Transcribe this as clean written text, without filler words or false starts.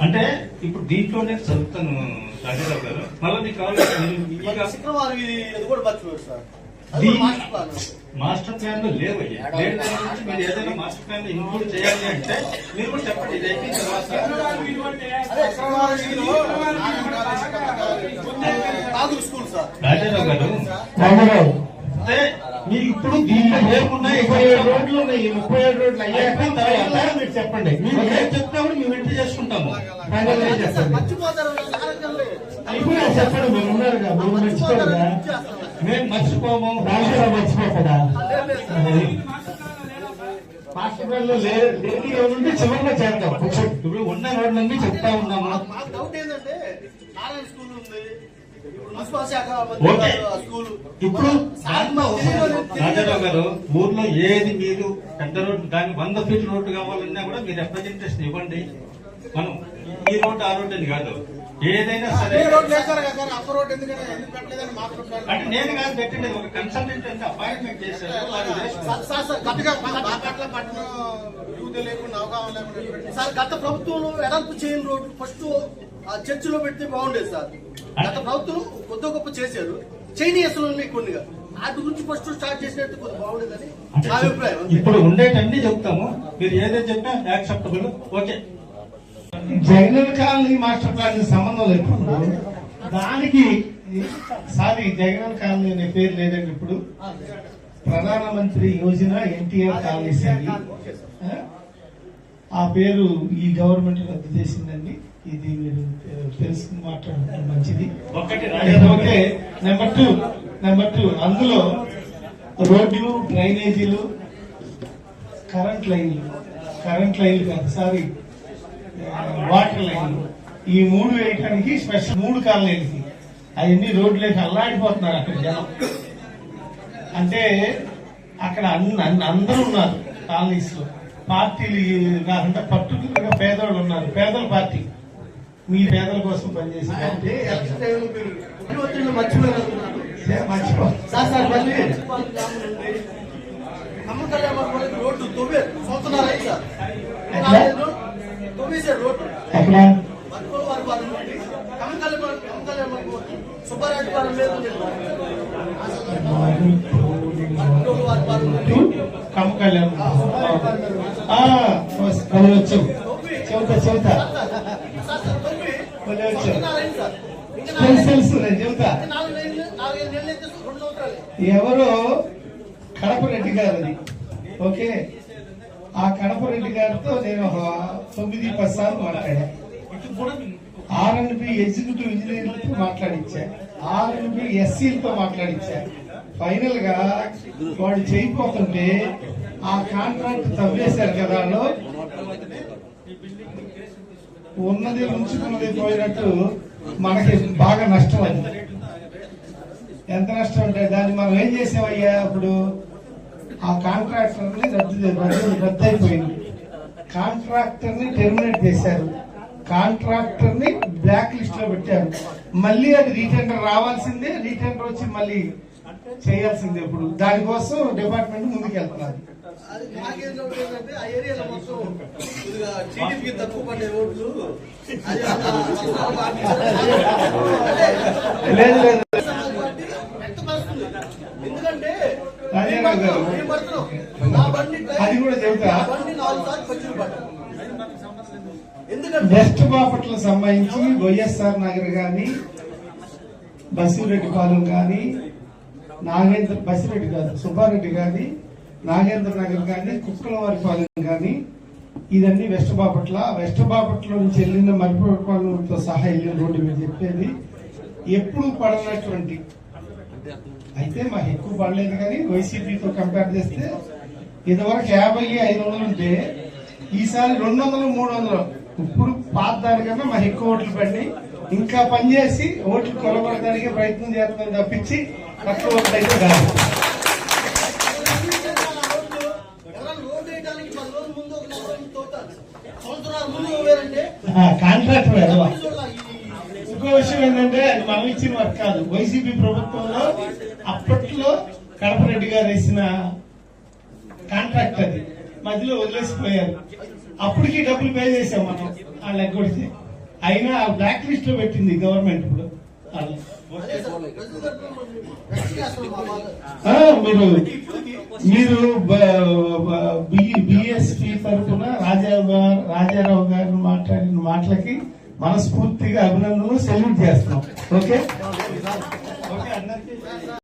అంటే ఇప్పుడు దీంట్లోనే చదువుతాను రాజారావు గారు, మళ్ళీ మీకు కావాలి శుక్రవారం ఇది కూడా మర్చిపోయారు సార్. మాస్టర్ ప్లాన్ లో లేవయ్యా. లేదు మీరు ఏదైనా మాస్టర్ ప్లాన్ లో ఇంక్లూడ్ చేయాలి అంటే మీరు కూడా చెప్పండి. ఇది అయిపోయిన తర్వాత రాజారావు గారు అంటే మీకు ఇప్పుడు దీంట్లో లేకుండా 27 రోడ్లు ఉన్నాయి. 37 రోడ్లు అయ్యాక తర్వాత మీరు చెప్పండి. మీరు ఏం చెప్తామని మేము ఎంట్రీ చేసుకుంటాము. ఇప్పుడు చెప్పండి. మీరు ఉన్నారు కదా, మీరు మర్చిపోరుగా. మేము మర్చిపోము, రాజారావు మర్చిపోకదా. మాస్టర్ ప్లాన్ లో లేని ఉంటే చివరిలో చేద్దాం. ఇప్పుడు ఉన్న రోడ్లన్నీ చెప్తా ఉన్నాము. ఇప్పుడు రాజారావు గారు ఊర్లో ఏది మీరు పెద్ద రోడ్డు దాని 100 ఫీట్ రోడ్డు కావాలన్నా కూడా మీరు రిప్రజెంటేషన్ ఇవ్వండి. మనం ఈ రోడ్డు ఆ రోడ్డు అని కాదు, ఏదైనా సరే. అంటే నేను కాదు పెట్టండి, ఒక కన్సల్టెంట్ అంటే అపాయింట్మెంట్ చేశారు. సార్ గత ప్రభుత్వంలో ఎడల్పు చేయని రోడ్డు ఫస్ట్ చర్చిలో పెడితే బాగుండేది సార్. గత ప్రభుత్వం కొద్ది గొప్ప చేశారు, చైనీయులు ఉన్నాయి కొన్నిగా. వాటి గురించి ఫస్ట్ స్టార్ట్ చేసినట్టు కొద్దిగా బాగుండేదని నా అభిప్రాయం. ఇప్పుడు ఉండేటన్ని చెప్తాము, మీరు ఏదైతే చెప్పినా acceptable. Okay. Jagan colony master plan సంబంధం లేదు. దానికి సారీ జగన్ కాలనీ అనే పేరు లేదండి. ఇప్పుడు ప్రధానమంత్రి యోజన ఎన్టీఆర్ కాలనీస్ అండి. ఆ పేరు ఈ గవర్నమెంట్ రద్దు చేసిందండి. ఇది మీరు తెలుసుకుని మాట్లాడడం మంచిది. ఓకే. నెంబర్ టూ అందులో రోడ్లు, డ్రైనేజీలు, కరెంట్ లైన్లు కాదు సారీ వాటర్ లైన్లు, ఈ 3 వేయడానికి స్పెషల్ 3 కాలనీలకి అవన్నీ రోడ్లకి అల్లాడిపోతున్నారు. అక్కడ జనం అంటే అక్కడ అందరూ ఉన్నారు కాలనీస్ లో. పార్టీలు కాకుండా పర్టికులర్ గా పేదవాళ్ళు ఉన్నారు. పేదల పార్టీ, మీ పేదల కోసం పనిచేసిందంటే మర్చిపో రోడ్డు ఎక్కడ సుబ్బారెడ్డి కమ్మకళ్యాణ్ వచ్చావు చెబుతా తెలుసు నేను చెబుతా. ఎవరో కడప రెడ్డి గారు అది. ఓకే. ఆ కడప రెడ్డి గారితో నేను 9-10 సార్లు మాట్లాడా. R&B executive ఇంజనీర్లతో మాట్లాడించా, R&B ఎస్సీలతో మాట్లాడించా. ఫైనల్ గా వాడు చేయిపోతుంటే ఆ కాంట్రాక్ట్ తవ్వేశారు కదా. ఉన్నది ఉంచుకున్నది పోయినట్టు మనకి బాగా నష్టం. అది ఎంత నష్టం అంటే దాన్ని మనం ఏం చేసామయ్యా, అప్పుడు ఆ కాంట్రాక్టర్ ని రద్దు అయిపోయింది. కాంట్రాక్టర్ ని టెర్మినేట్ చేశారు, కాంట్రాక్టర్ ని బ్లాక్ లిస్ట్ లో పెట్టారు. మళ్ళీ అది రీటెండర్ రావాల్సిందే, రీటెండర్ వచ్చి మళ్ళీ చేయాల్సిందే. ఇప్పుడు దానికోసం డిపార్ట్మెంట్ ముందుకు వెళ్తున్నారు. తక్కువ పడే రోడ్లు ఎందుకంటే అది కూడా చెబుతా. వెస్ట్ బాపట్లకు సంబంధించి వైఎస్ఆర్ నగర్ గాని, బసిరెడ్డిపాలెం గాని, బసిరెడ్డి కాదు సుబ్బారెడ్డి గాని, నాగేంద్ర నగర్ గాని, కుక్కలవారిపాలెం గాని, ఇదన్నీ వెస్ట్ బాపట్ల నుంచి వెళ్ళిన మరిపాలెంతో సహా వెళ్ళిన రోడ్డు మీరు చెప్పేది ఎప్పుడు పడనటువంటి. అయితే మాకు ఎక్కువ పడలేదు, కానీ వైసీపీతో కంపేర్ చేస్తే ఇదివరకు 50-500 ఉంటే ఈసారి 200-300. ఇప్పుడు పాత దానికన్నా మాకు ఎక్కువ ఓట్లు పడి ఇంకా పనిచేసి ఓట్లు కొలబడడానికి ప్రయత్నం చేస్తాం తప్పించి తక్కువ ఓట్లు అయితే కాదు. కాంట్రాక్టర్ ఎదవా. ఇంకో విషయం ఏంటంటే అది మనం ఇచ్చిన వర్క్ కాదు. వైసీపీ ప్రభుత్వంలో అప్పట్లో కడప రెడ్డి గారు వేసిన కాంట్రాక్ట్ అది మధ్యలో వదిలేసిపోయారు. అప్పటికి డబ్బులు పే చేసాం మనం వాళ్ళు ఎగ్గొడితే. అయినా బ్లాక్ లిస్ట్ లో పెట్టింది గవర్నమెంట్ ఇప్పుడు అదే సార్, ప్రజల తరపున వ్యక్తికి అసలు మా బాధ. మీరు బిఎస్పీ తరఫున రాజారావు గారు మాట్లాడిన మాటలకి మనస్ఫూర్తిగా అభినందనలు సెల్యూట్ చేస్తున్నాం. ఓకే.